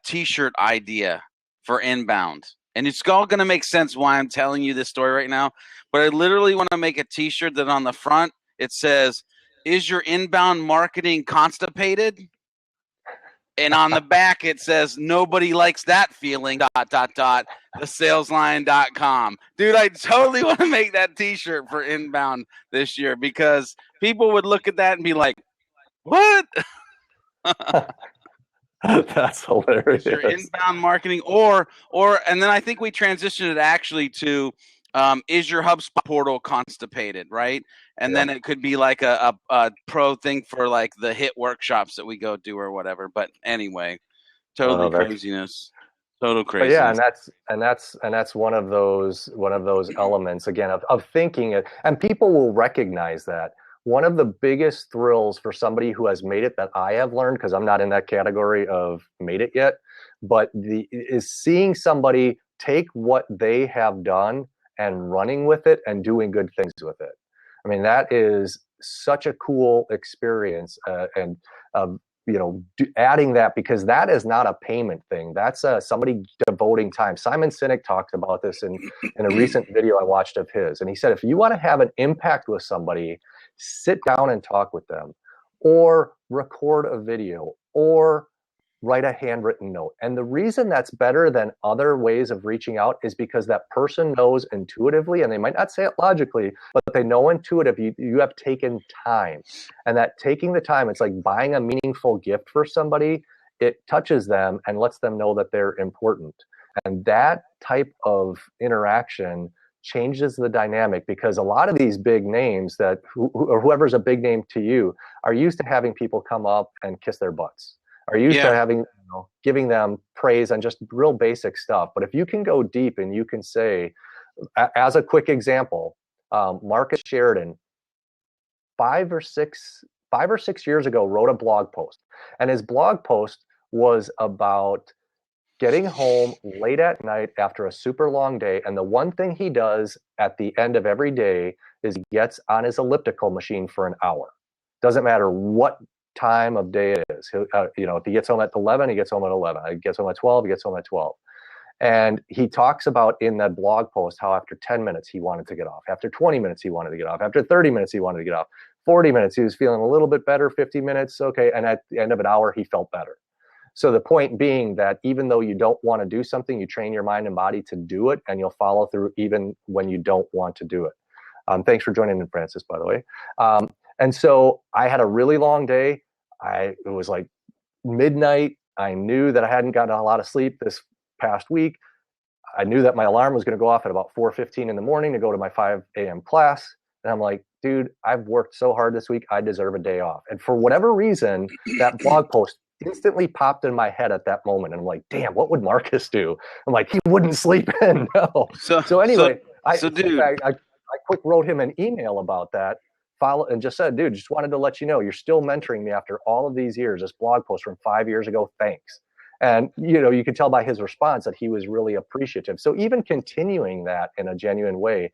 T-shirt idea for inbound. And it's all going to make sense why I'm telling you this story right now. But I literally want to make a T-shirt that on the front, it says, is your inbound marketing constipated? And on the back, it says, nobody likes that feeling, ... thesalesline.com. Dude, I totally want to make that T-shirt for inbound this year, because people would look at that and be like, what? That's hilarious. Your inbound marketing, or and then I think we transitioned it actually to is your HubSpot portal constipated, right? And then it could be like a pro thing for like the hit workshops that we go do or whatever. But anyway, totally craziness. Total craziness. But yeah, and that's one of those elements again of thinking it, and people will recognize that. One of the biggest thrills for somebody who has made it, that I have learned, because I'm not in that category of made it yet, but is seeing somebody take what they have done and running with it and doing good things with it. I mean, that is such a cool experience, and adding that, because that is not a payment thing. That's somebody devoting time. Simon Sinek talked about this in a recent video I watched of his. And he said, if you want to have an impact with somebody, sit down and talk with them, or record a video, or write a handwritten note. And the reason that's better than other ways of reaching out is because that person knows intuitively, and they might not say it logically, but they know intuitively you have taken time. And that taking the time, it's like buying a meaningful gift for somebody. It touches them and lets them know that they're important. And that type of interaction changes the dynamic, because a lot of these big names or whoever's a big name to you are used to having people come up and kiss their butts, are used to having, giving them praise on just real basic stuff. But if you can go deep and you can say, as a quick example, Marcus Sheridan, 5 or 6 years ago, wrote a blog post, and his blog post was about getting home late at night after a super long day. And the one thing he does at the end of every day is he gets on his elliptical machine for an hour. Doesn't matter what time of day it is. If he gets home at 11, he gets home at 11. He gets home at 12, he gets home at 12. And he talks about in that blog post how after 10 minutes he wanted to get off. After 20 minutes he wanted to get off. After 30 minutes he wanted to get off. 40 minutes he was feeling a little bit better. 50 minutes, okay. And at the end of an hour he felt better. So the point being that even though you don't want to do something, you train your mind and body to do it, and you'll follow through even when you don't want to do it. Thanks for joining in, Francis, by the way. And so I had a really long day. It was like midnight. I knew that I hadn't gotten a lot of sleep this past week. I knew that my alarm was going to go off at about 4:15 in the morning to go to my 5 a.m. class. And I'm like, dude, I've worked so hard this week. I deserve a day off. And for whatever reason, that blog post instantly popped in my head at that moment. And I'm like, damn, what would Marcus do? I'm like, he wouldn't sleep in. No. So anyway, I quick wrote him an email about that, and just said, dude, just wanted to let you know you're still mentoring me after all of these years. This blog post from 5 years ago, thanks. And you could tell by his response that he was really appreciative. So even continuing that in a genuine way,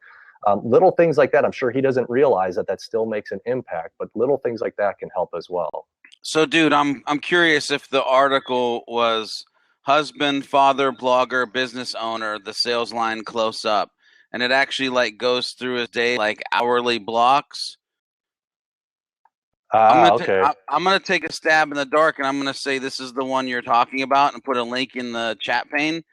little things like that, I'm sure he doesn't realize that still makes an impact, but little things like that can help as well. So, dude, I'm curious if the article was husband, father, blogger, business owner, the sales line close up, and it actually goes through his day hourly blocks. I'm gonna take a stab in the dark, and I'm gonna say this is the one you're talking about, and put a link in the chat pane,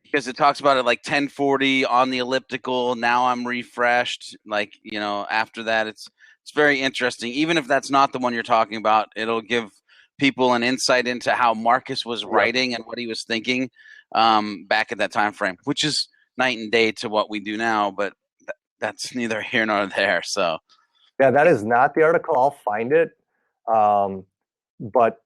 because it talks about it 10:40 on the elliptical. Now I'm refreshed. After that, it's very interesting. Even if that's not the one you're talking about, it'll give people an insight into how Marcus was writing and what he was thinking back at that time frame, which is night and day to what we do now. But that's neither here nor there. So. Yeah, that is not the article. I'll find it. But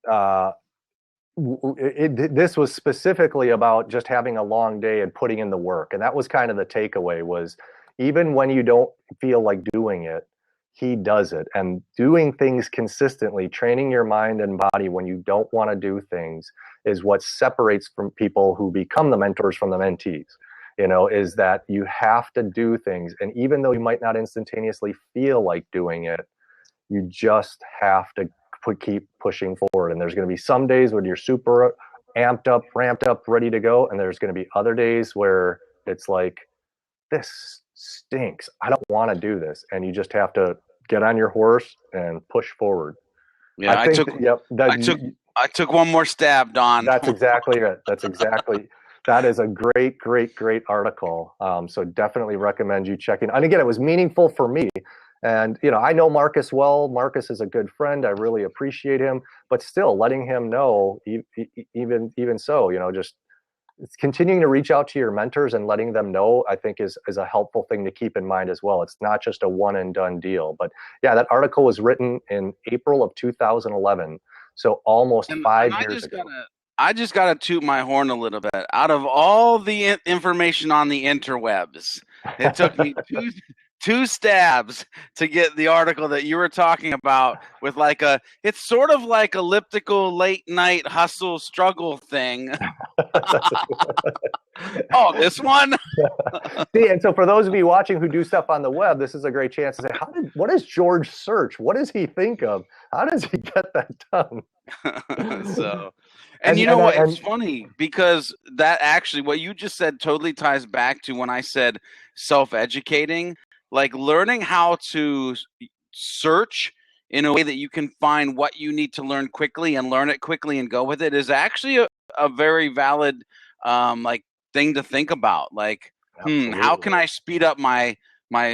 this was specifically about just having a long day and putting in the work. And that was kind of the takeaway, was even when you don't feel like doing it, he does it. And doing things consistently, training your mind and body when you don't want to do things, is what separates from people who become the mentors from the mentees. Is that you have to do things. And even though you might not instantaneously feel like doing it, you just have to keep pushing forward. And there's going to be some days when you're super amped up, ramped up, ready to go. And there's going to be other days where it's like, this stinks. I don't want to do this. And you just have to get on your horse and push forward. Yeah, I took one more stab, Don. That's exactly it. That is a great, great, great article. So definitely recommend you checking. And again, it was meaningful for me. And, I know Marcus well. Marcus is a good friend. I really appreciate him. But still, letting him know, even so, just continuing to reach out to your mentors and letting them know, I think is a helpful thing to keep in mind as well. It's not just a one and done deal. But yeah, that article was written in April of 2011. So almost 5 years ago. I just got to toot my horn a little bit. Out of all the information on the interwebs, it took me two stabs to get the article that you were talking about, with it's sort of like elliptical late night hustle struggle thing. Oh, this one? See, and so for those of you watching who do stuff on the web, this is a great chance to say, what does George search? What does he think of? How does he get that done? So, and and you know and I, what? It's and funny because that actually, what you just said totally ties back to when I said self-educating, like learning how to search in a way that you can find what you need to learn quickly and learn it quickly and go with it is actually a very valid, like thing to think about. Like, how absolutely. can I speed up my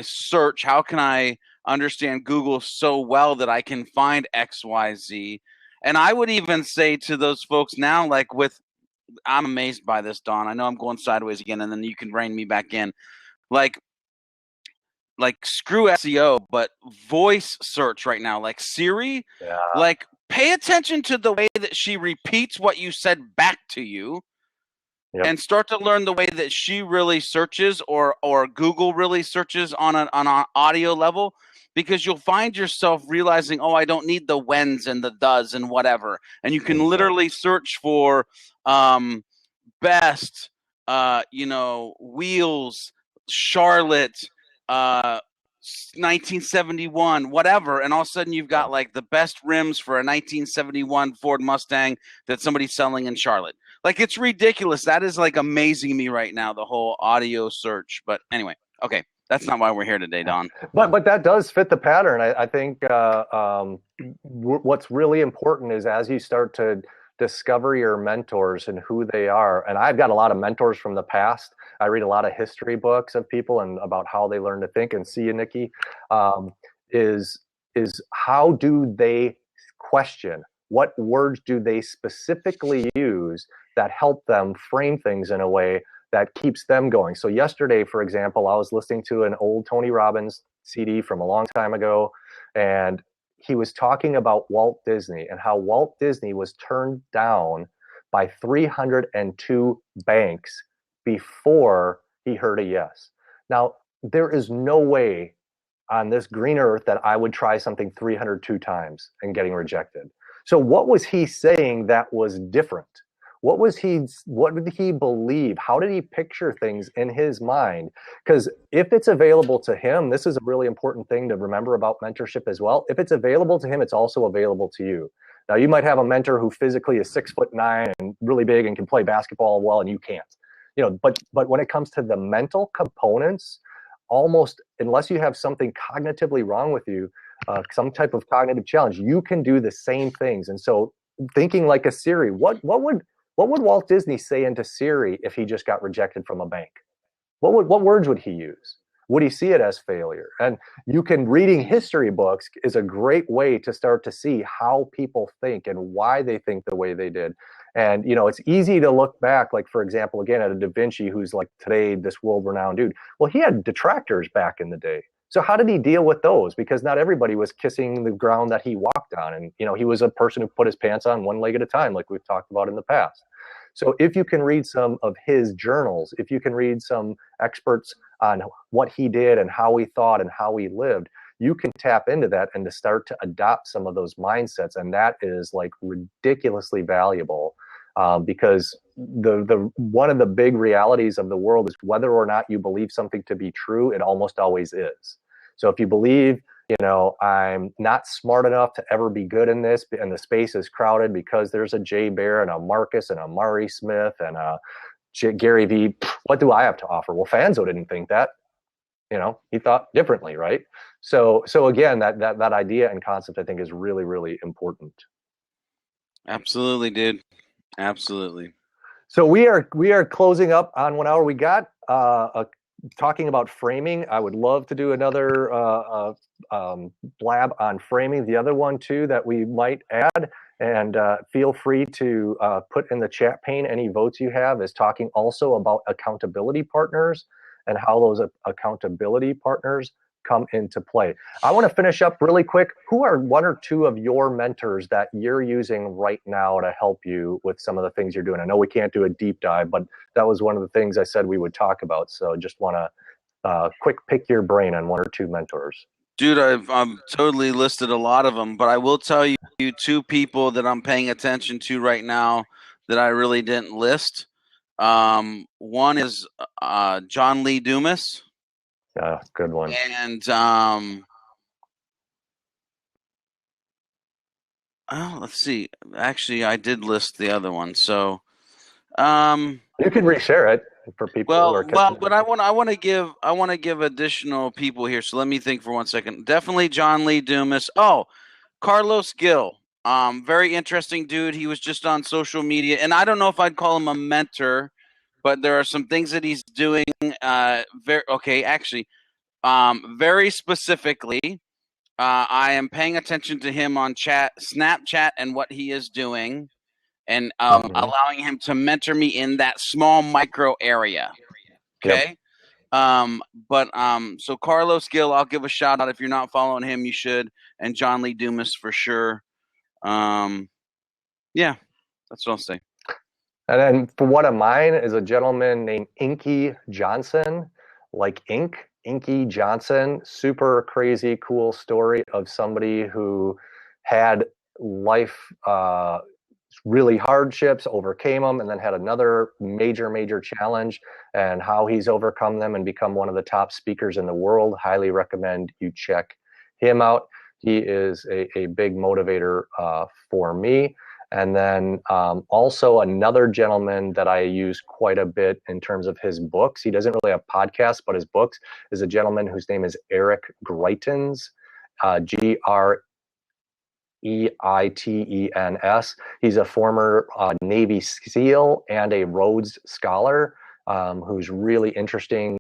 search? How can I understand Google so well that I can find XYZ? And I would even say to those folks now, like I'm amazed by this, Don. I know I'm going sideways again, and then you can rein me back in. Like, screw SEO, but voice search right now, like Siri, Yeah. like pay attention to the way that she repeats what you said back to you, Yep. and start to learn the way that she really searches, or Google really searches on an audio level, because you'll find yourself realizing, oh, I don't need the whens and the does and whatever, and you can Exactly. literally search for um, best, wheels, Charlotte, uh, 1971, whatever, and all of a sudden you've Yeah. got like the best rims for a 1971 Ford Mustang that somebody's selling in Charlotte. Like, it's ridiculous. That is like amazing me right now, the whole audio search. But anyway, okay, that's not why we're here today, Don. But that does fit the pattern. I think what's really important is as you start to discover your mentors and who they are. And I've got a lot of mentors from the past. I read a lot of history books of people and about how they learn to think. And see you, Nikki, um, is how do they question? What words do they specifically use that help them frame things in a way that keeps them going? So yesterday, for example, I was listening to an old Tony Robbins CD from a long time ago, and he was talking about Walt Disney and how Walt Disney was turned down by 302 banks before he heard a yes. Now, there is no way on this green earth that I would try something 302 times and getting rejected. So what was he saying that was different? What did he believe? How did he picture things in his mind? Because if it's available to him, this is a really important thing to remember about mentorship as well. If it's available to him, it's also available to you. Now you might have a mentor who physically is 6'9" and really big and can play basketball well, and you can't. But when it comes to the mental components, almost unless you have something cognitively wrong with you, some type of cognitive challenge, you can do the same things. And so, thinking like a Siri, what would Walt Disney say into Siri if he just got rejected from a bank? What words would he use? Would he see it as failure? And reading history books is a great way to start to see how people think and why they think the way they did. And it's easy to look back, like for example, again at a Da Vinci, who's like today this world-renowned dude. Well, he had detractors back in the day. So how did he deal with those? Because not everybody was kissing the ground that he walked on, and he was a person who put his pants on one leg at a time, like we've talked about in the past. So if you can read some of his journals, if you can read some experts on what he did and how he thought and how he lived, you can tap into that and to start to adopt some of those mindsets. And that is like ridiculously valuable, because the one of the big realities of the world is whether or not you believe something to be true, it almost always is. So if you believe, I'm not smart enough to ever be good in this, and the space is crowded because there's a Jay Bear and a Marcus and a Murray Smith and a Gary Vee, what do I have to offer? Well, Fanzo didn't think that. He thought differently, right? So again, that idea and concept, I think, is really, really important. Absolutely, dude. Absolutely. So we are closing up on 1 hour. We got talking about framing. I would love to do another blab on framing. The other one too that we might add, and feel free to put in the chat pane any votes you have, is talking also about accountability partners and how those accountability partners come into play. I want to finish up really quick. Who are one or two of your mentors that you're using right now to help you with some of the things you're doing? I know we can't do a deep dive, but that was one of the things I said we would talk about. So just want to quick pick your brain on one or two mentors. Dude, I've totally listed a lot of them, but I will tell you two people that I'm paying attention to right now that I really didn't list. One is John Lee Dumas. Yeah, good one. And Oh, let's see. Actually, I did list the other one. So, You can reshare it for people who are catching but I want to give additional people here. So let me think for 1 second. Definitely John Lee Dumas. Oh, Carlos Gill. Very interesting dude. He was just on social media, and I don't know if I'd call him a mentor, but there are some things that he's doing. Very specifically, I am paying attention to him on Snapchat, and what he is doing, and Mhm. allowing him to mentor me in that small micro area. Yep. Okay. So Carlos Gill, I'll give a shout out. If you're not following him, you should. And John Lee Dumas for sure. Yeah, that's what I'll say. And then for one of mine is a gentleman named Inky Johnson, like ink, Inky Johnson. Super crazy, cool story of somebody who had life really hardships, overcame them, and then had another major challenge, and how he's overcome them and become one of the top speakers in the world. Highly recommend you check him out. He is a big motivator for me. And then also another gentleman that I use quite a bit in terms of his books. He doesn't really have podcasts, but his books is a gentleman whose name is Eric Greitens, Greitens. He's a former Navy SEAL and a Rhodes Scholar, who's really interesting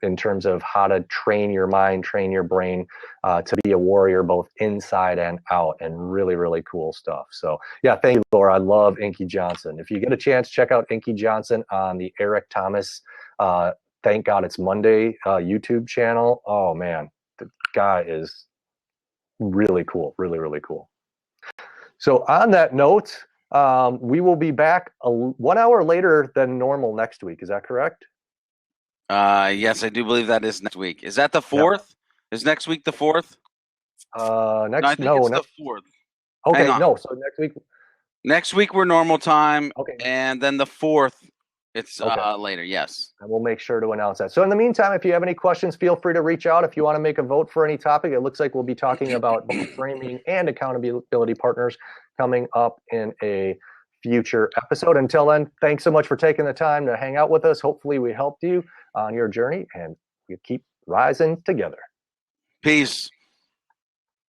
in terms of how to train your mind, train your brain to be a warrior both inside and out, and really cool stuff. So yeah, thank you, Laura. I love Inky Johnson. If you get a chance, check out Inky Johnson on the Eric Thomas Thank God It's Monday YouTube channel. Oh man, the guy is really cool, really cool. So on that note, we will be back 1 hour later than normal next week. Is that correct? Yes, I do believe that is next week. Is that the Yep. 4th? Is next week the 4th? No, I think it's the 4th. Hang Okay, on. no. So next week. Next week we're normal time, Okay. and then the 4th, it's Okay. later. Yes. And we'll make sure to announce that. So in the meantime, if you have any questions, feel free to reach out. If you want to make a vote for any topic, it looks like we'll be talking about both framing and accountability partners coming up in a future episode. Until then, thanks so much for taking the time to hang out with us. Hopefully we helped you on your journey, and we keep rising together. Peace.